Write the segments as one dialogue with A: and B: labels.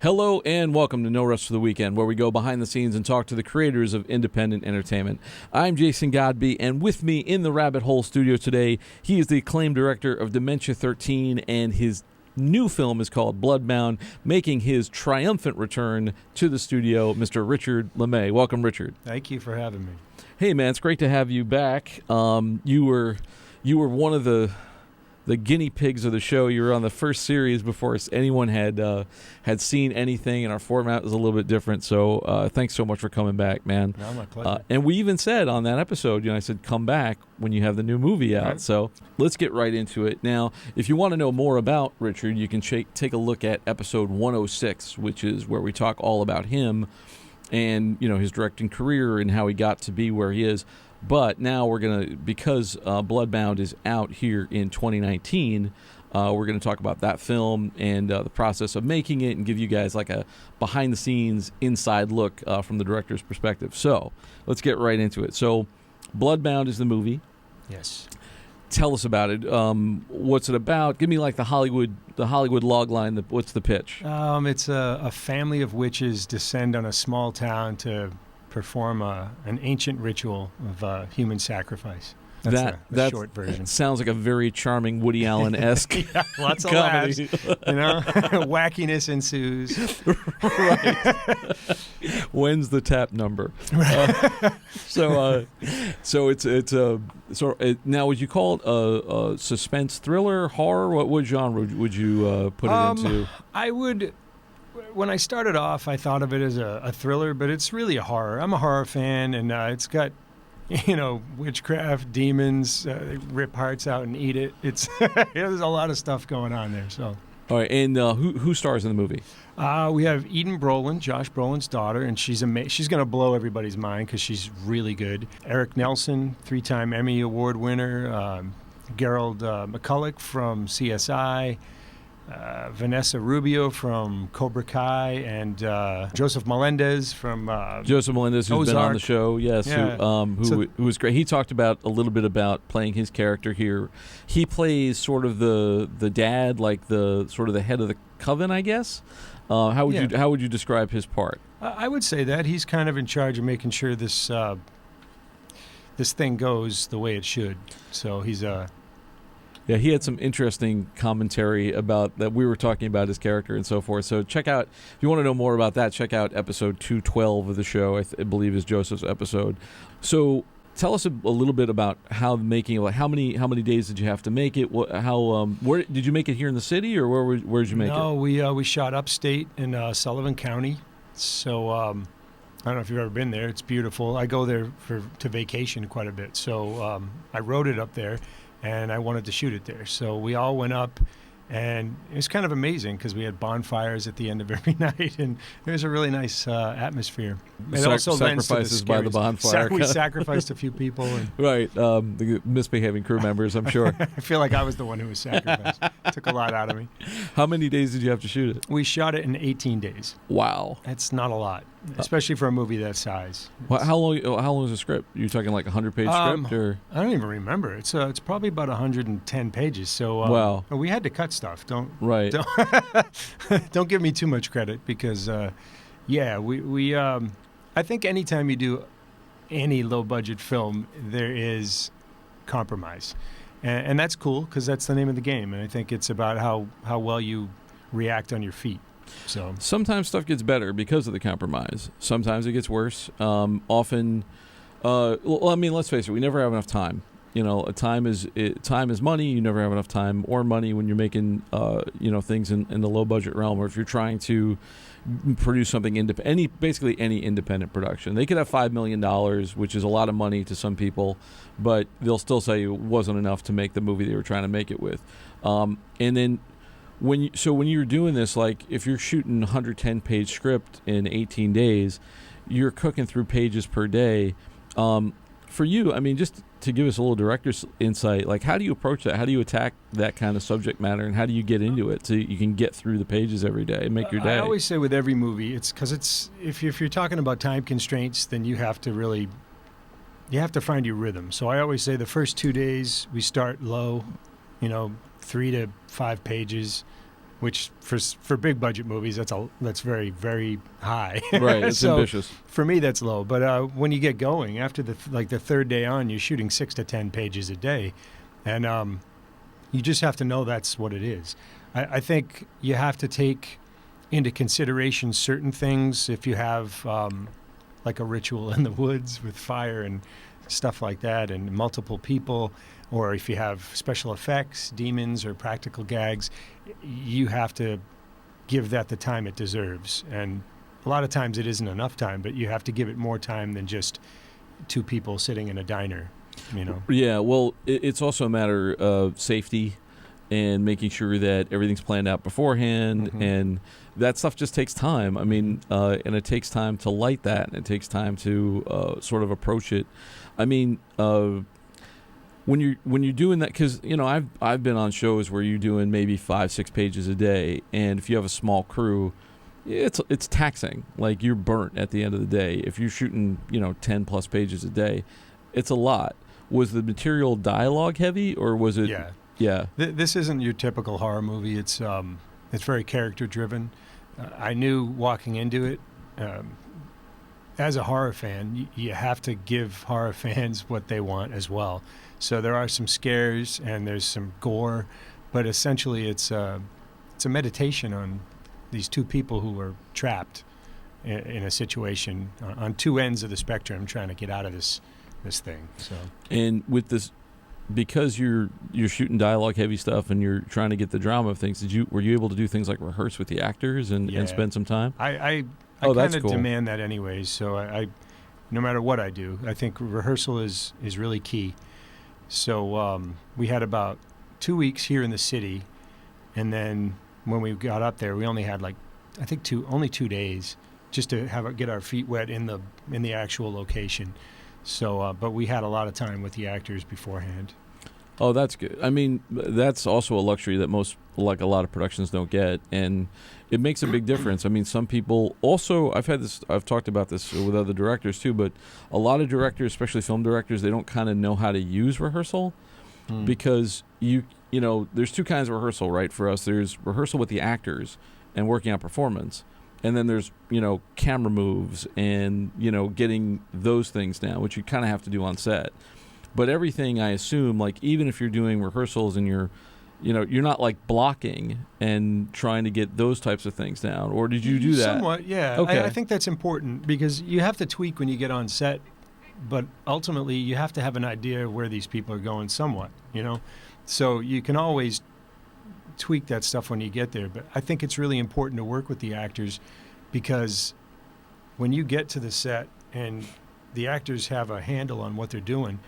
A: Hello and welcome to No Rest for the Weekend, where we go behind the scenes and talk to the creators of independent entertainment. I'm Jason Godbey, and with me in the Rabbit Hole studio today, he is the acclaimed director of Dementia 13, and his new film is called Bloodbound, making his triumphant return to the studio, Mr. Richard Lemay. Welcome, Richard.
B: Thank you for having me.
A: Hey, man, it's great to have you back. You were one of the guinea pigs of the show. You were on the first series before anyone had seen anything, and our format was a little bit different. So thanks so much for coming back, man.
B: No, my pleasure.
A: And we even said on that episode, I said, come back when you have the new movie out. Right. So let's get right into it. Now, if you want to know more about Richard, you can take a look at episode 106, which is where we talk all about him and, his directing career and how he got to be where he is. But now we're going to, because Bloodbound is out here in 2019, we're going to talk about that film and the process of making it and give you guys like a behind-the-scenes inside look from the director's perspective. So let's get right into it. So Bloodbound is the movie.
B: Yes.
A: Tell us about it. What's it about? Give me like the Hollywood log line. What's the pitch?
B: It's a family of witches descend on a small town to perform an ancient ritual of human sacrifice. That's the short version.
A: Sounds like a very charming Woody Allen-esque
B: yeah, lots of laughs. Wackiness ensues.
A: Right. When's the tap number? Now would you call it a suspense thriller, horror? What genre would you put it into?
B: I would. When I started off, I thought of it as a thriller, but it's really a horror. I'm a horror fan, and it's got, witchcraft, demons, they rip hearts out and eat it. It's there's a lot of stuff going on there. So,
A: all right, and who stars in the movie?
B: We have Eden Brolin, Josh Brolin's daughter, and she's she's going to blow everybody's mind because she's really good. Eric Nelson, 3-time Emmy Award winner. Gerald McCulloch from CSI. Vanessa Rubio from Cobra Kai, and Joseph Melendez from
A: Joseph Melendez, who's
B: Ozark.
A: Been on the show, yes,
B: yeah.
A: who was great. He talked a little bit about playing his character here. He plays sort of the dad, like the sort of the head of the coven, I guess. How would you describe his part?
B: I would say that he's kind of in charge of making sure this thing goes the way it should. So he's
A: Yeah, he had some interesting commentary about that. We were talking about his character and so forth. So check out, if you want to know more about that, check out episode 212 of the show, I believe is Joseph's episode. So tell us a little bit about how making, like how many days did you have to make it? Where did you make it here in the city, or where did you make it?
B: No, we shot upstate in Sullivan County. So I don't know if you've ever been there. It's beautiful. I go there to vacation quite a bit. So I wrote it up there. And I wanted to shoot it there. So we all went up, and it was kind of amazing because we had bonfires at the end of every night, and it was a really nice atmosphere. It also lends to the
A: sacrifices by the bonfire.
B: We sacrificed a few people. And
A: right, the misbehaving crew members, I'm sure.
B: I feel like I was the one who was sacrificed. It took a lot out of me.
A: How many days did you have to shoot it?
B: We shot it in 18 days.
A: Wow.
B: That's not a lot, especially for a movie that size.
A: How long is the script? Are you talking like a 100-page script? Or?
B: I don't even remember. It's probably about 110 pages. So
A: wow.
B: We had to cut stuff. Don't give me too much credit because, we I think anytime you do any low-budget film, there is compromise. And that's cool because that's the name of the game. And I think it's about how well you react on your feet. So
A: sometimes stuff gets better because of the compromise. Sometimes it gets worse. Often, let's face it, we never have enough time. Time is money. You never have enough time or money when you're making, things in the low budget realm, or if you're trying to produce something basically any independent production. They could have $5 million, which is a lot of money to some people, but they'll still say it wasn't enough to make the movie they were trying to make it with. And then when you're doing this, like if you're shooting 110-page script in 18 days, you're cooking through pages per day. For you, I mean, just to give us a little director's insight, like how do you approach that? How do you attack that kind of subject matter, and how do you get into it so you can get through the pages every day and make your day?
B: I always say with every movie, it's because if you're talking about time constraints, then you have to find your rhythm. So I always say the first 2 days we start low, 3 to 5 pages. which for big budget movies that's very, very high.
A: Right, it's
B: so
A: ambitious.
B: For me, that's low. But when you get going, after the third day on, you're shooting 6 to 10 pages a day, and you just have to know that's what it is. I think you have to take into consideration certain things if you have like a ritual in the woods with fire and stuff like that, and multiple people, or if you have special effects, demons, or practical gags, you have to give that the time it deserves. And a lot of times it isn't enough time, but you have to give it more time than just 2 people sitting in a diner, you know?
A: Yeah, well, it's also a matter of safety and making sure that everything's planned out beforehand, and that stuff just takes time. I mean, and it takes time to light that, and it takes time to sort of approach it. I mean, when you're doing that, because I've been on shows where you're doing maybe 5-6 pages a day, and if you have a small crew, it's taxing. Like, you're burnt at the end of the day. If you're shooting 10 plus pages a day, it's a lot. Was the material dialogue heavy, or was it? Yeah.
B: This isn't your typical horror movie. It's very character driven. I knew walking into it. As a horror fan, you have to give horror fans what they want as well. So there are some scares and there's some gore, but essentially it's a meditation on these 2 people who are trapped in a situation on 2 ends of the spectrum, trying to get out of this thing. So,
A: and with this, because you're shooting dialogue heavy stuff and you're trying to get the drama of things, were you able to do things like rehearse with the actors and spend some time?
B: I kind of demand that anyways. So I no matter what I do, I think rehearsal is really key. So we had about 2 weeks here in the city, and then when we got up there, we only had only 2 days just to get our feet wet in the actual location. So, but we had a lot of time with the actors beforehand.
A: Oh, that's good. I mean, that's also a luxury that a lot of productions don't get, and it makes a big difference. I mean, some people also, I've talked about this with other directors too, but a lot of directors, especially film directors, they don't kind of know how to use rehearsal because there's 2 kinds of rehearsal, right? For us, there's rehearsal with the actors and working on performance. And then there's, camera moves and, getting those things down, which you kind of have to do on set. But everything, I assume, like, even if you're doing rehearsals and you're not like blocking and trying to get those types of things down. Or did you do that?
B: Somewhat, yeah. Okay. I think that's important because you have to tweak when you get on set, but ultimately you have to have an idea of where these people are going somewhat, So you can always tweak that stuff when you get there, but I think it's really important to work with the actors because when you get to the set and the actors have a handle on what they're doing,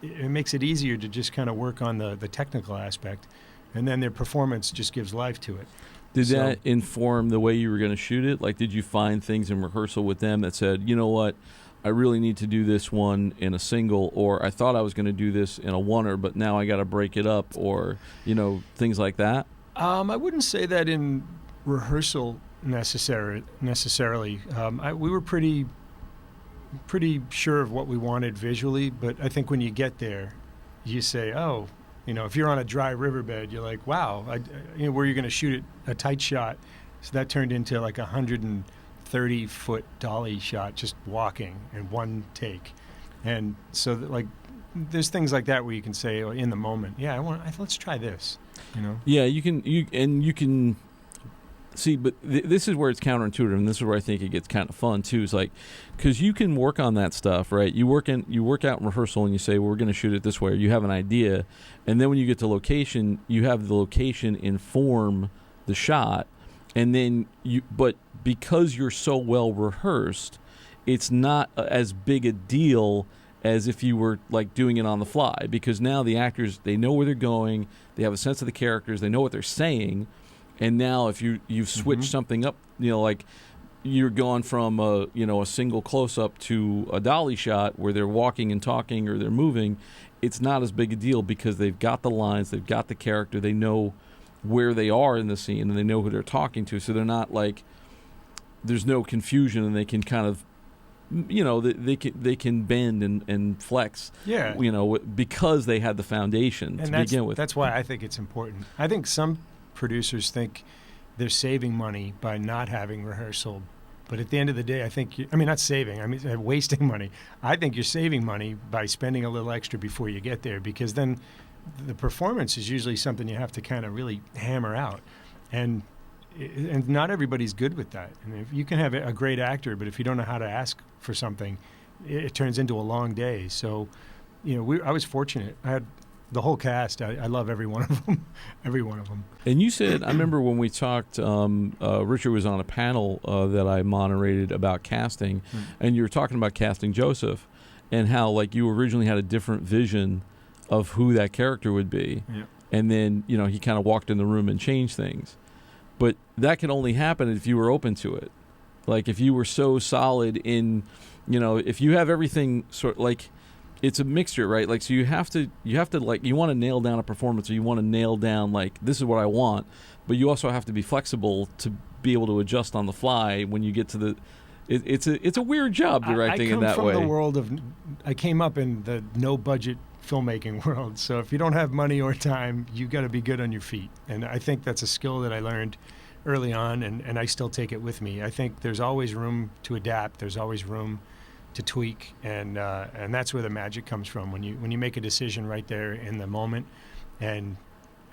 B: it makes it easier to just kind of work on the technical aspect, and then their performance just gives life to it.
A: Did that inform the way you were going to shoot it? Like, did you find things in rehearsal with them that said, you know what, I really need to do this one in a single, or I thought I was going to do this in a oneer, but now I got to break it up, or things like that?
B: I wouldn't say that in rehearsal necessarily. We were pretty sure of what we wanted visually, but I think when you get there, you say, oh, if you're on a dry riverbed, you're like, wow, where you're going to shoot a tight shot. So that turned into like 130-foot dolly shot, just walking in one take. And so there's things like that where you can say in the moment, yeah, let's try this.
A: Yeah, you can see, but this is where it's counterintuitive, and this is where I think it gets kind of fun too. Is like, because you can work on that stuff, right? You work out in rehearsal, and you say, well, we're going to shoot it this way. Or you have an idea, and then when you get to location, you have the location inform the shot, and then but because you're so well rehearsed, it's not as big a deal as if you were like doing it on the fly, because now the actors, they know where they're going, they have a sense of the characters, they know what they're saying, and now if you've switched something up, like you're going from a single close up to a dolly shot where they're walking and talking or they're moving, it's not as big a deal because they've got the lines, they've got the character, they know where they are in the scene, and they know who they're talking to, so they're not like, there's no confusion, and they can kind of, they can bend and flex, because they had the foundation to begin with.
B: That's why I think it's important. I think some producers think they're saving money by not having rehearsal. But at the end of the day, I think, not saving, wasting money. I think you're saving money by spending a little extra before you get there, because then the performance is usually something you have to kind of really hammer out. And not everybody's good with that. And if you can have a great actor, but if you don't know how to ask for something, it turns into a long day. So, I was fortunate. I had the whole cast. I love every one of them. Every one of them.
A: And you said, I remember when we talked, Richard was on a panel that I moderated about casting, and you were talking about casting Joseph and how, like, you originally had a different vision of who that character would be.
B: Yeah.
A: And then, he kind of walked in the room and changed things. But that can only happen if you were open to it. Like, if you were so solid in, if you have everything sort like, it's a mixture, right? Like, so you have to like, you want to nail down a performance, or you want to nail down, like, this is what I want, but you also have to be flexible to be able to adjust on the fly when you get to the. It's a weird job directing in that way.
B: I come from the world of. I came up in the no budget filmmaking world, so if you don't have money or time, you got to be good on your feet, and I think that's a skill that I learned early on, and I still take it with me. I think there's always room to adapt. There's always room to tweak, and that's where the magic comes from. When you make a decision right there in the moment, and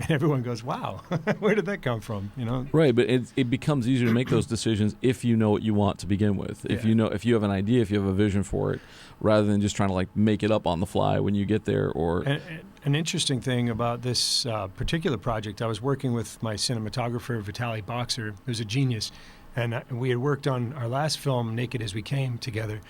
B: everyone goes, "Wow, where did that come from?"
A: Right, but it becomes easier to make those decisions if you know what you want to begin with. If you have an idea, if you have a vision for it, rather than just trying to, like, make it up on the fly when you get there. Or
B: an interesting thing about this particular project, I was working with my cinematographer Vitaly Boxer, who's a genius, and we had worked on our last film, Naked as We Came, together.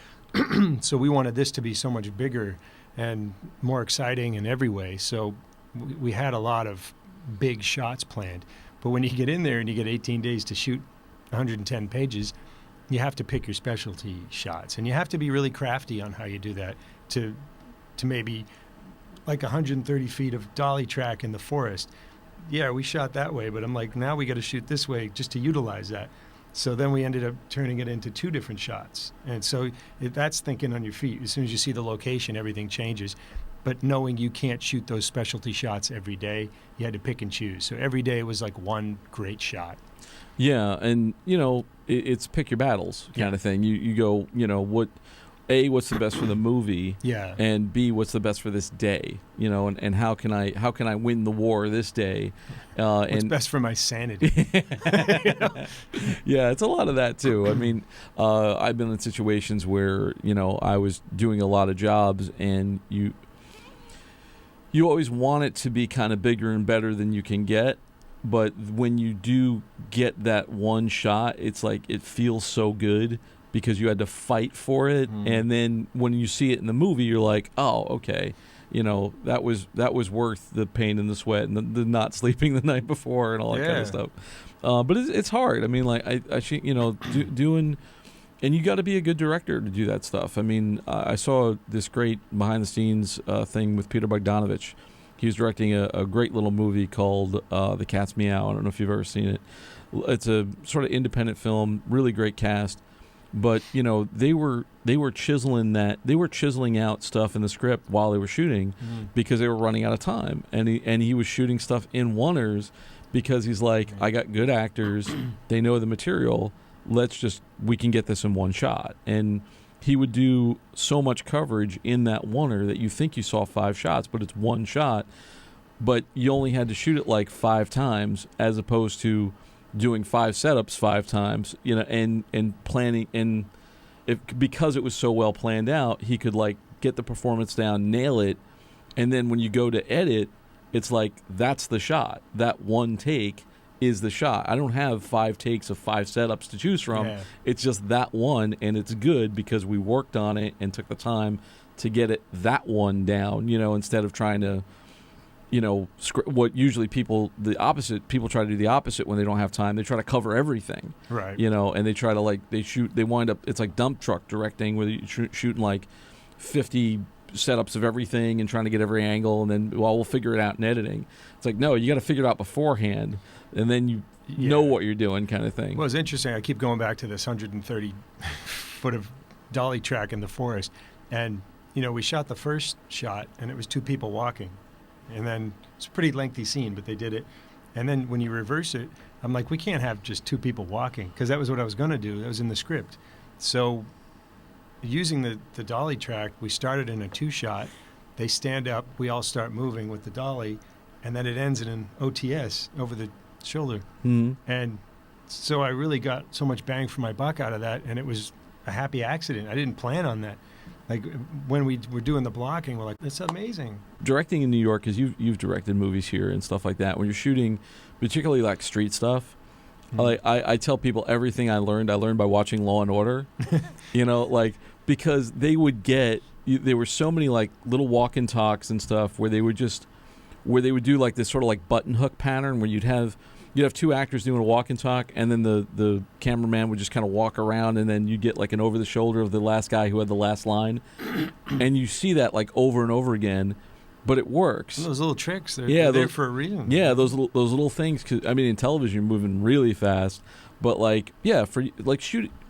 B: So we wanted this to be so much bigger and more exciting in every way. So we had a lot of big shots planned. But when you get in there and you get 18 days to shoot 110 pages, you have to pick your specialty shots. And you have to be really crafty on how you do that to maybe like 130 feet of dolly track in the forest. Yeah, we shot that way, but I'm like, now we got to shoot this way just to utilize that. So then we ended up turning it into two different shots. And so that's thinking on your feet. As soon as you see the location, everything changes. But knowing you can't shoot those specialty shots every day, you had to pick and choose. So every day was like one great shot.
A: Yeah, and, it's pick your battles kind of thing. You go, what's the best for the movie?
B: Yeah.
A: And B, what's the best for this day? And how can I win the war this day?
B: What's best for my sanity?
A: Yeah, it's a lot of that too. I mean, I've been in situations where I was doing a lot of jobs, and you always want it to be kind of bigger and better than you can get. But when you do get that one shot, it's like it feels so good because you had to fight for it. And then when you see it in the movie, you're like, oh, okay, that was worth the pain and the sweat and the not sleeping the night before and all that kind of stuff. But it's hard. I mean, like, I doing, and you got to be a good director to do that stuff. I mean, I saw this great behind the scenes thing with Peter Bogdanovich. He was directing a great little movie called The Cat's Meow. I don't know if you've ever seen it. It's a sort of independent film, really great cast. But they were chiseling out stuff in the script while they were shooting because they were running out of time, and he was shooting stuff in oneers because he's like, I got good actors, they know the material, we can get this in one shot. And he would do so much coverage in that oneer that you think you saw 5 shots, but it's one shot. But you only had to shoot it like 5 times as opposed to doing 5 setups 5 times, and planning. And because it was so well planned out, he could, like, get the performance down, nail it, and then when you go to edit, it's like, that's the shot. That one take is the shot. I don't have 5 takes of 5 setups to choose from. Yeah. It's just that one, and it's good because we worked on it and took the time to get it that one down, instead of trying to, what usually people try to do the opposite when they don't have time. They try to cover everything.
B: Right.
A: And they try to, they wind up, it's like dump truck directing where you're shooting like 50 setups of everything and trying to get every angle, and then, we'll figure it out in editing. It's like, no, you got to figure it out beforehand, and then you know what you're doing, kind of thing.
B: Well, it's interesting. I keep going back to this 130 foot of dolly track in the forest, and we shot the first shot, and it was 2 people walking, and then it's a pretty lengthy scene, but they did it, And then when you reverse it, I'm like, we can't have just two people walking, because that was what I was going to do. That was in the script. So using the dolly track, we started in a 2-shot. They stand up, we all start moving with the dolly, and then it ends in an OTS, over the shoulder.
A: Mm-hmm.
B: And so I really got so much bang for my buck out of that, and it was a happy accident. I didn't plan on that. Like, when we were doing the blocking, we're like, that's amazing.
A: Directing in New York, because you've directed movies here and stuff like that, when you're shooting particularly like street stuff, I tell people everything I learned by watching Law and Order. Because they would get, there were so many like little walk and talks and stuff where they would do like this sort of like button hook pattern where you'd have two actors doing a walk and talk, and then the cameraman would just kind of walk around, and then you get like an over the shoulder of the last guy who had the last line, and you see that like over and over again, but it works.
B: Those little tricks, they're there for a reason.
A: Yeah, those little things. 'Cause, I mean, in television you're moving really fast, but like for like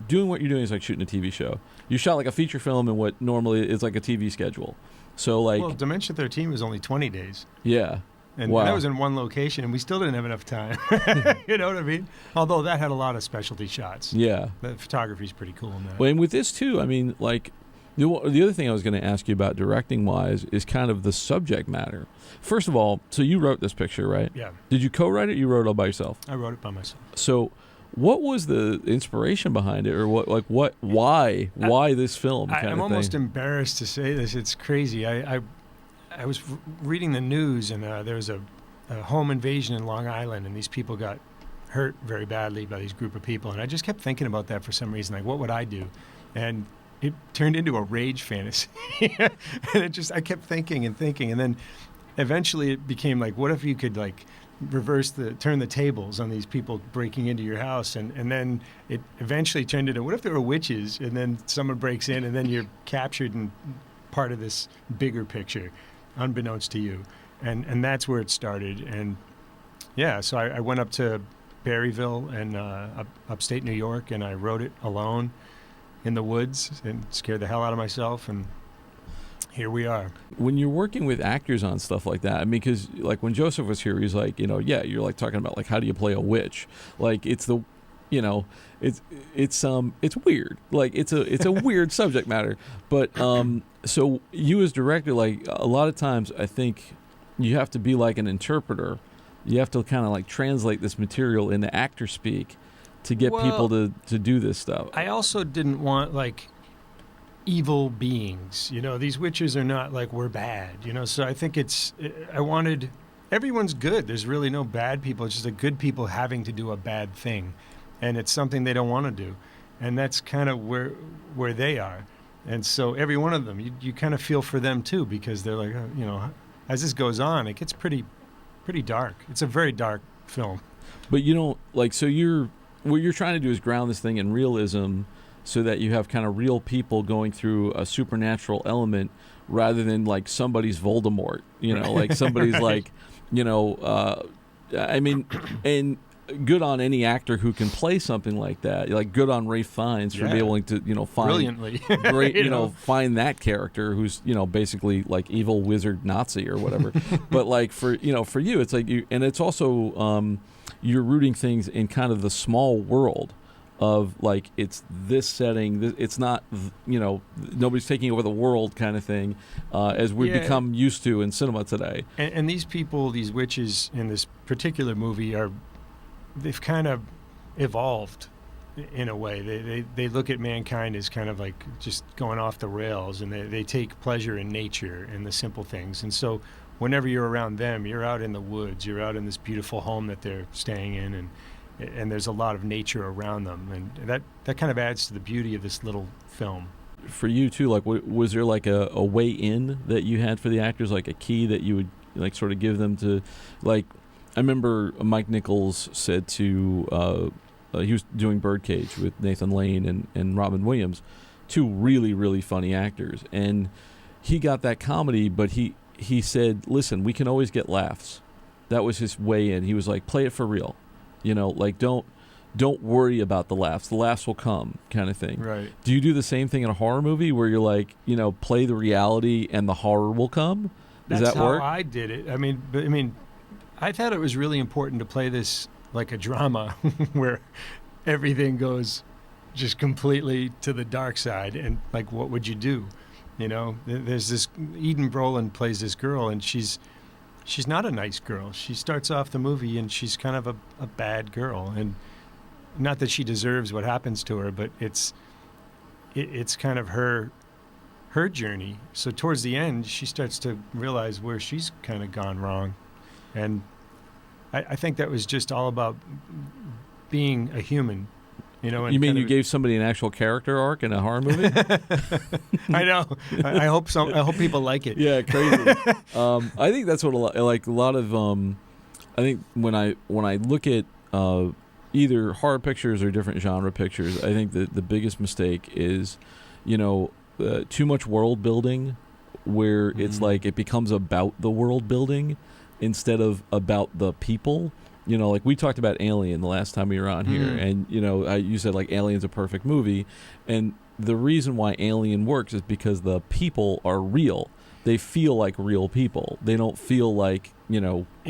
A: doing what you're doing is like shooting a TV show. You shot like a feature film in what normally is like a TV schedule. So like,
B: well, Dimension 13 was only 20 days.
A: Yeah.
B: And
A: wow.
B: that was in one location, and we still didn't have enough time. You know what I mean? Although that had a lot of specialty shots.
A: Yeah.
B: The photography's pretty cool in that.
A: Well, and with this too, I mean, like, the other thing I was going to ask you about directing-wise is kind of the subject matter. First of all, so you wrote this picture, right?
B: Yeah.
A: Did you co-write it or you wrote it all by yourself?
B: I wrote it by myself.
A: So what was the inspiration behind it, or why this film kind of
B: I'm
A: thing?
B: almost embarrassed to say this. It's crazy. I was reading the news, and there was a home invasion in Long Island, and these people got hurt very badly by these group of people. And I just kept thinking about that for some reason. Like, what would I do? And it turned into a rage fantasy. And I kept thinking and thinking. And then eventually it became like, what if you could like turn the tables on these people breaking into your house? And then it eventually turned into, what if there were witches, and then someone breaks in, and then you're captured in part of this bigger picture, unbeknownst to you. And that's where it started. And yeah, so I went up to Berryville and upstate New York, and I wrote it alone in the woods and scared the hell out of myself, and here we are.
A: When you're working with actors on stuff like that, I mean, because like when Joseph was here, he's like, you're like talking about like, how do you play a witch? Like, it's the, it's weird. Like, it's a weird subject matter. But so you as director, like a lot of times, I think you have to be like an interpreter. You have to kind of like translate this material into actor speak to get people to do this stuff.
B: I also didn't want like evil beings. These witches are not like, we're bad. So I think I wanted, everyone's good. There's really no bad people. It's just a good people having to do a bad thing, and it's something they don't want to do, and that's kind of where they are. And so every one of them, you kind of feel for them too, because they're like, as this goes on, it gets pretty dark. It's a very dark film.
A: But you don't like, so what you're trying to do is ground this thing in realism, so that you have kind of real people going through a supernatural element, rather than like somebody's Voldemort, like somebody's like, I mean, and good on any actor who can play something like that. Like, good on Ralph Fiennes for being able to, find
B: brilliantly
A: great, find that character who's, basically like evil wizard Nazi or whatever. But like for you, it's like and it's also you're rooting things in kind of the small world of like, it's this setting. It's not, nobody's taking over the world kind of thing, as we've become used to in cinema today.
B: And these people, these witches in this particular movie they've kind of evolved in a way. They look at mankind as kind of like just going off the rails, and they take pleasure in nature and the simple things. And so whenever you're around them, you're out in the woods, you're out in this beautiful home that they're staying in, and there's a lot of nature around them, and that kind of adds to the beauty of this little film.
A: For you too, like, was there like a way in that you had for the actors, like a key that you would like sort of give them to, like, I remember Mike Nichols said to, he was doing Birdcage with Nathan Lane and Robin Williams, two really, really funny actors, and he got that comedy, but he said, listen, we can always get laughs. That was his way in. He was like, play it for real. Like, don't worry about the laughs. The laughs will come, kind of thing.
B: Right.
A: Do you do the same thing in a horror movie where you're like, play the reality and the horror will come? Does
B: That's
A: that work?
B: how I did it. I mean, I thought it was really important to play this like a drama where everything goes just completely to the dark side, and like, what would you do? You know, there's this Eden Brolin plays this girl, and she's not a nice girl. She starts off the movie and she's kind of a bad girl, and not that she deserves what happens to her, but it's kind of her journey. So towards the end, she starts to realize where she's kind of gone wrong, and I think that was just all about being a human. You know,
A: you mean you gave somebody an actual character arc in a horror movie?
B: I know. I hope so. I hope people like it.
A: Yeah, crazy. I think that's what a lot of. I think when I look at either horror pictures or different genre pictures, I think that the biggest mistake is, too much world building, where it's like it becomes about the world building instead of about the people. Like we talked about Alien the last time we were on here, and you said like Alien's a perfect movie, and the reason why Alien works is because the people are real. They feel like real people. They don't feel like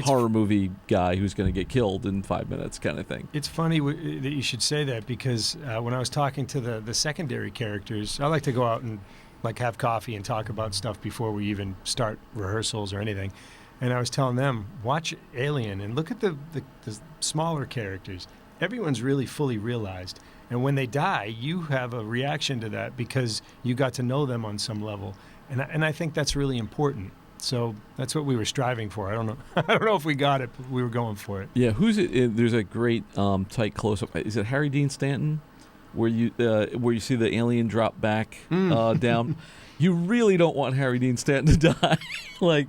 A: horror movie guy who's going to get killed in 5 minutes kind of thing.
B: It's funny that you should say that, because when I was talking to the secondary characters, I like to go out and like have coffee and talk about stuff before we even start rehearsals or anything. And I was telling them, watch Alien and look at the smaller characters. Everyone's really fully realized. And when they die, you have a reaction to that because you got to know them on some level. And I think that's really important. So that's what we were striving for. I don't know. I don't know if we got it, but we were going for it.
A: Yeah, who's it? There's a great tight close-up. Is it Harry Dean Stanton, where you see the alien drop back down? You really don't want Harry Dean Stanton to die, for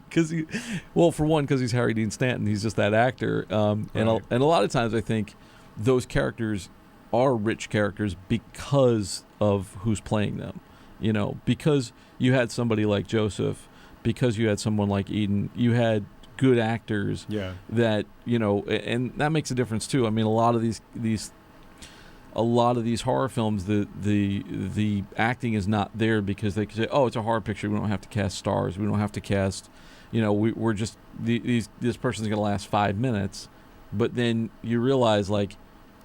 A: one, because he's Harry Dean Stanton. He's just that actor, and a lot of times I think those characters are rich characters because of who's playing them. Because you had somebody like Joseph, because you had someone like Eden, you had good actors.
B: Yeah.
A: That and that makes a difference too. I mean, a lot of these horror films, the acting is not there because they can say, "Oh, it's a horror picture. We don't have to cast stars. We don't have to cast, we're just this person's going to last 5 minutes." But then you realize, like,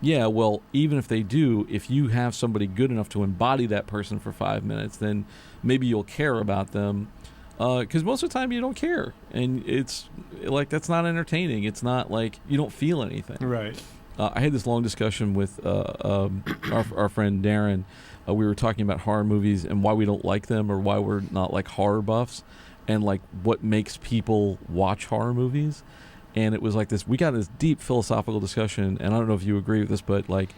A: yeah, well, even if they do, if you have somebody good enough to embody that person for 5 minutes, then maybe you'll care about them. Because most of the time you don't care, and it's like that's not entertaining. It's not like you don't feel anything.
B: Right.
A: I had this long discussion with our friend Darren. We were talking about horror movies and why we don't like them, or why we're not like horror buffs, and like what makes people watch horror movies. And it was like this. We got this deep philosophical discussion, and I don't know if you agree with this, but like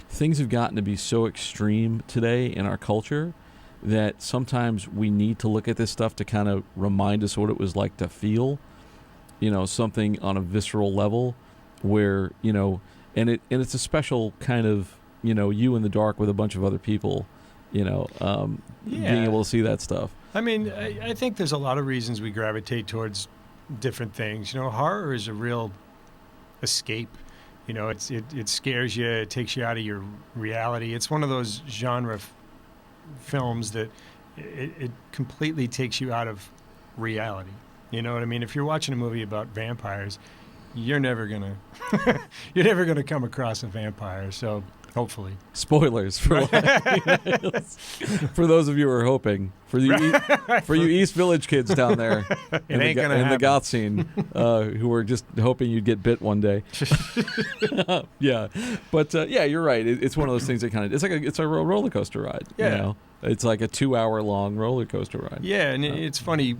A: things have gotten to be so extreme today in our culture that sometimes we need to look at this stuff to kind of remind us what it was like to feel, something on a visceral level, where and it's a special kind of you in the dark with a bunch of other people, being able to see that stuff.
B: I mean, I think there's a lot of reasons we gravitate towards different things. Horror is a real escape. It scares you. It takes you out of your reality. It's one of those genre films that it completely takes you out of reality. You know what I mean? If you're watching a movie about vampires, you're never gonna come across a vampire. So hopefully,
A: spoilers for for those of you who are hoping, for you East Village kids down there in the goth scene who are just hoping you'd get bit one day. Yeah, but you're right. It's one of those things that kind of it's a roller coaster ride.
B: Yeah,
A: it's like a 2-hour long roller coaster ride.
B: Yeah, and it's funny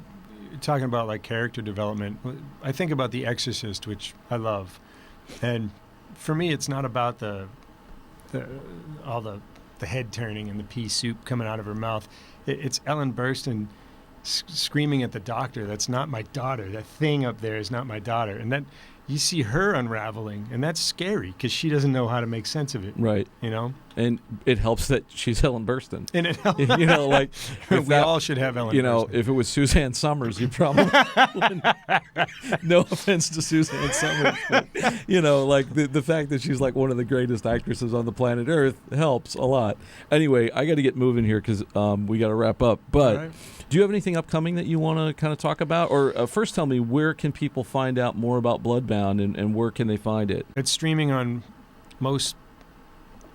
B: talking about like character development. I think about The Exorcist, which I love, and for me, it's not about all the head turning and the pea soup coming out of her mouth. It's Ellen Burstyn screaming at the doctor, "That's not my daughter. That thing up there is not my daughter." And that you see her unraveling, and that's scary because she doesn't know how to make sense of it.
A: Right. And it helps that she's Ellen Burstyn.
B: And it,
A: Like
B: we all should have Ellen. Burstyn.
A: If it was Suzanne Summers, you probably wouldn't. No offense to Suzanne Summers, but, like the fact that she's like one of the greatest actresses on the planet Earth helps a lot. Anyway, I got to get moving here because we got to wrap up. But
B: Right.
A: Do you have anything upcoming that you want to kind of talk about? Or first tell me, where can people find out more about Bloodbound and where can they find it?
B: It's streaming on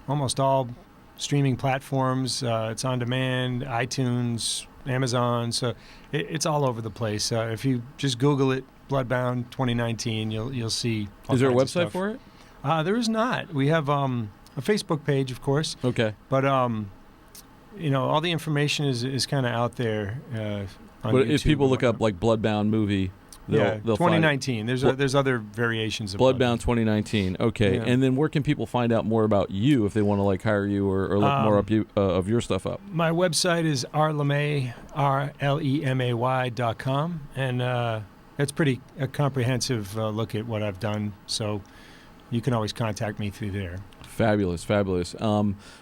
B: almost all streaming platforms. It's on demand, iTunes, Amazon. So it's all over the place. If you just Google it, Bloodbound 2019, you'll see.
A: Is there a
B: kinds of
A: website
B: stuff.
A: for it?
B: There is not. We have a Facebook page, of course.
A: Okay.
B: But all the information is kind of out there. On
A: But
B: YouTube
A: if people
B: and
A: look up
B: whatnot.
A: like Bloodbound movie, they'll find it.
B: 2019. There's other variations of
A: Bloodbound 2019. Okay.
B: Yeah.
A: And then where can people find out more about you if they want to like hire you or look more up of your stuff up?
B: My website is rlemay, RLEMAY.com, and that's pretty a comprehensive look at what I've done. So you can always contact me through there.
A: Fabulous.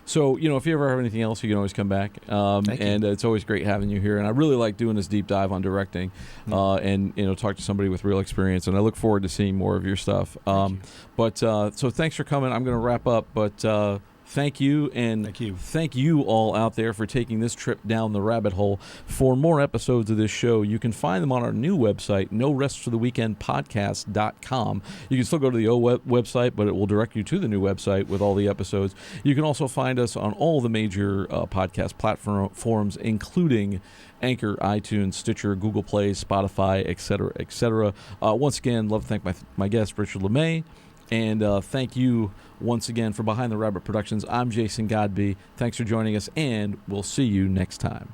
A: So, if you ever have anything else, you can always come back.
B: Thank you.
A: And it's always great having you here. And I really like doing this deep dive on directing and, talk to somebody with real experience. And I look forward to seeing more of your stuff. So thanks for coming. I'm going to wrap up. But thank you. And thank you all out there for taking this trip down the rabbit hole. For more episodes of this show, you can find them on our new website, norestfortheweekendpodcast.com. You can still go to the old website, but it will direct you to the new website with all the episodes. You can also find us on all the major podcast platforms, including Anchor, iTunes, Stitcher, Google Play, Spotify, etc., etc. Once again, love to thank my guest, Richard Lemay. And thank you once again for Behind the Rabbit Productions. I'm Jason Godbey. Thanks for joining us, and we'll see you next time.